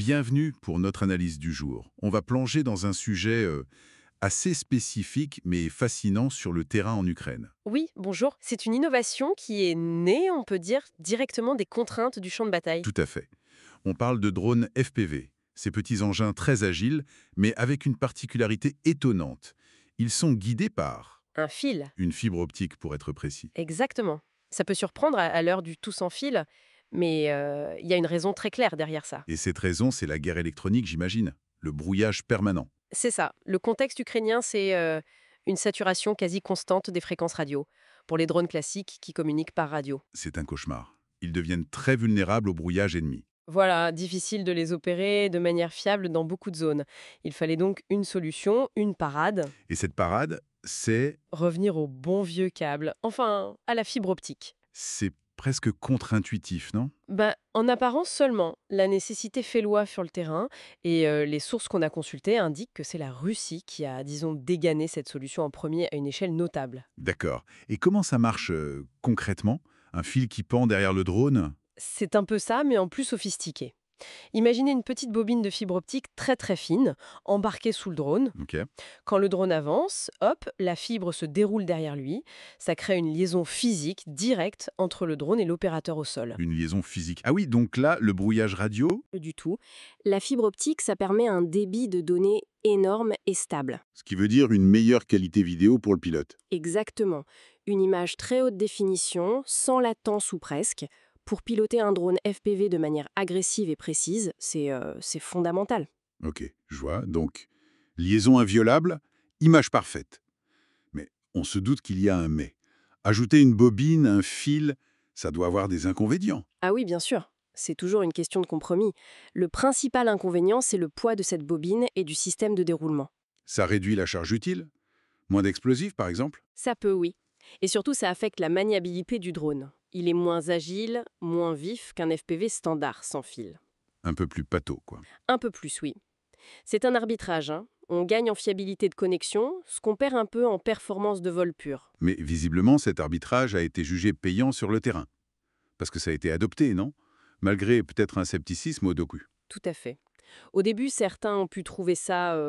Bienvenue pour notre analyse du jour. On va plonger dans un sujet assez spécifique mais fascinant sur le terrain en Ukraine. Oui, bonjour. C'est une innovation qui est née, on peut dire, directement des contraintes du champ de bataille. Tout à fait. On parle de drones FPV, ces petits engins très agiles, mais avec une particularité étonnante. Ils sont guidés par Un fil, une fibre optique pour être précis. exactement. Ça peut surprendre à l'heure du tout sans fil, mais il y a une raison très claire derrière ça. Et cette raison, c'est la guerre électronique, j'imagine. Le brouillage permanent. C'est ça. Le contexte ukrainien, c'est une saturation quasi constante des fréquences radio, pour les drones classiques qui communiquent par radio. C'est un cauchemar. Ils deviennent très vulnérables au brouillage ennemi. Voilà, difficile de les opérer de manière fiable dans beaucoup de zones. Il fallait donc une solution, une parade. Et cette parade, Revenir au bon vieux câble, enfin, à la fibre optique. c'est presque contre-intuitif, non? En apparence seulement. La nécessité fait loi sur le terrain et les sources qu'on a consultées indiquent que c'est la Russie qui a, disons, dégané cette solution en premier à une échelle notable. D'accord. Et comment ça marche concrètement? Un fil qui pend derrière le drone? C'est un peu ça, mais en plus sophistiqué. Imaginez une petite bobine de fibre optique très très fine, embarquée sous le drone. Ok. Quand le drone avance, hop, la fibre se déroule derrière lui. Ça crée une liaison physique directe entre le drone et l'opérateur au sol. Une liaison physique. Ah oui, donc là, le brouillage radio, Du tout. La fibre optique, ça permet un débit de données énorme et stable. ce qui veut dire une meilleure qualité vidéo pour le pilote. Exactement. Une image très haute définition, sans latence ou presque. Pour piloter un drone FPV de manière agressive et précise, c'est fondamental. Ok, je vois. Donc, liaison inviolable, image parfaite. Mais on se doute qu'il y a un mais. Ajouter une bobine, un fil, ça doit avoir des inconvénients. Ah oui, bien sûr. C'est toujours une question de compromis. Le principal inconvénient, c'est le poids de cette bobine et du système de déroulement. Ça réduit la charge utile? Moins d'explosifs, par exemple? Ça peut, oui. Et surtout, ça affecte la maniabilité du drone. Il est moins agile, moins vif qu'un FPV standard sans fil. Un peu plus pâteau, quoi. Un peu plus, oui. C'est un arbitrage, hein. On gagne en fiabilité de connexion, ce qu'on perd un peu en performance de vol pur. Mais visiblement, cet arbitrage a été jugé payant sur le terrain. Parce que ça a été adopté, non? Malgré peut-être un scepticisme au docu. Tout à fait. Au début, certains ont pu trouver ça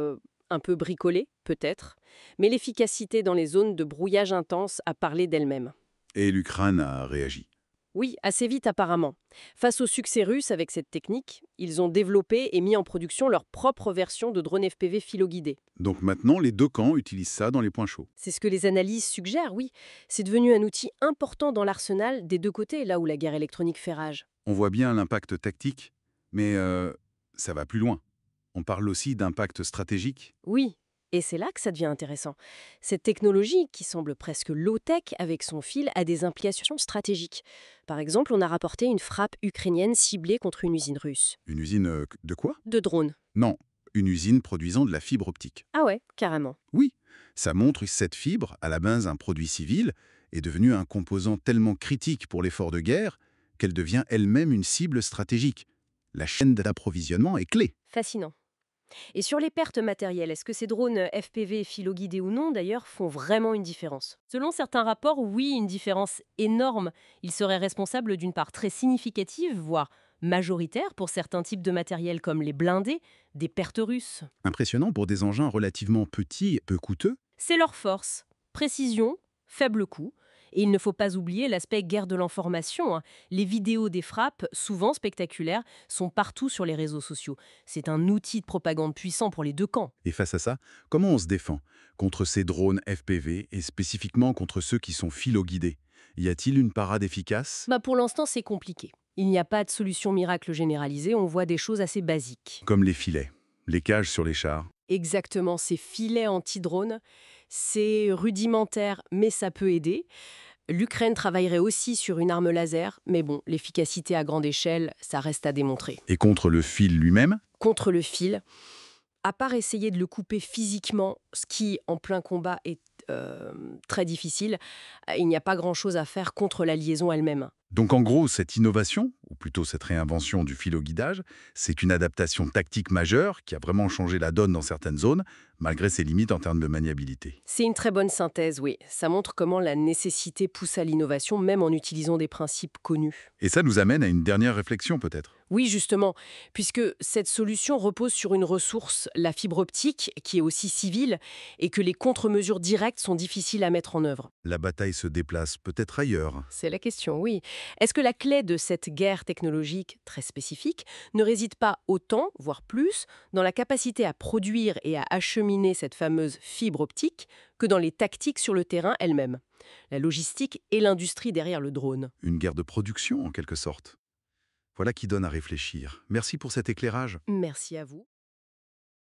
un peu bricolé, peut-être, mais l'efficacité dans les zones de brouillage intense a parlé d'elle-même. Et l'Ukraine a réagi. Oui, assez vite apparemment. Face au succès russe avec cette technique, ils ont développé et mis en production leur propre version de drone FPV filoguidé. Donc maintenant, les deux camps utilisent ça dans les points chauds. C'est ce que les analyses suggèrent, oui. C'est devenu un outil important dans l'arsenal des deux côtés, là où la guerre électronique fait rage. On voit bien l'impact tactique, mais ça va plus loin. On parle aussi d'impact stratégique. Oui, et c'est là que ça devient intéressant. Cette technologie, qui semble presque low-tech avec son fil, a des implications stratégiques. Par exemple, on a rapporté une frappe ukrainienne ciblée contre une usine russe. Une usine de quoi? De drones. Non, une usine produisant de la fibre optique. Ah ouais, carrément. Oui, ça montre que cette fibre, à la base un produit civil, est devenue un composant tellement critique pour l'effort de guerre qu'elle devient elle-même une cible stratégique. La chaîne d'approvisionnement est clé. Fascinant. Et sur les pertes matérielles, est-ce que ces drones FPV filoguidés ou non, d'ailleurs, font vraiment une différence? Selon certains rapports, oui, une différence énorme. Ils seraient responsables d'une part très significative, voire majoritaire pour certains types de matériel comme les blindés, des pertes russes. Impressionnant pour des engins relativement petits et peu coûteux. C'est leur force. Précision, faible coût. Et il ne faut pas oublier l'aspect guerre de l'information, hein. Les vidéos des frappes, souvent spectaculaires, sont partout sur les réseaux sociaux. C'est un outil de propagande puissant pour les deux camps. Et face à ça, comment on se défend contre ces drones FPV et spécifiquement contre ceux qui sont philo-guidés? Y a-t-il une parade efficace? Pour l'instant, c'est compliqué. Il n'y a pas de solution miracle généralisée, on voit des choses assez basiques. Comme les filets, les cages sur les chars. Exactement, ces filets anti-drones, c'est rudimentaire, mais ça peut aider. L'Ukraine travaillerait aussi sur une arme laser, mais bon, l'efficacité à grande échelle, ça reste à démontrer. Et contre le fil lui-même? Contre le fil, à part essayer de le couper physiquement, ce qui, en plein combat, est très difficile, il n'y a pas grand-chose à faire contre la liaison elle-même. Donc en gros, cette innovation, ou plutôt cette réinvention du filo-guidage, c'est une adaptation tactique majeure qui a vraiment changé la donne dans certaines zones, malgré ses limites en termes de maniabilité. C'est une très bonne synthèse, oui. Ça montre comment la nécessité pousse à l'innovation, même en utilisant des principes connus. Et ça nous amène à une dernière réflexion peut-être. Oui, justement, puisque cette solution repose sur une ressource, la fibre optique, qui est aussi civile, et que les contre-mesures directes sont difficiles à mettre en œuvre. La bataille se déplace peut-être ailleurs. C'est la question, oui. Est-ce que la clé de cette guerre technologique très spécifique ne réside pas autant, voire plus, dans la capacité à produire et à acheminer cette fameuse fibre optique que dans les tactiques sur le terrain elles-mêmes, la logistique et l'industrie derrière le drone? Une guerre de production, en quelque sorte. Voilà qui donne à réfléchir. Merci pour cet éclairage. Merci à vous.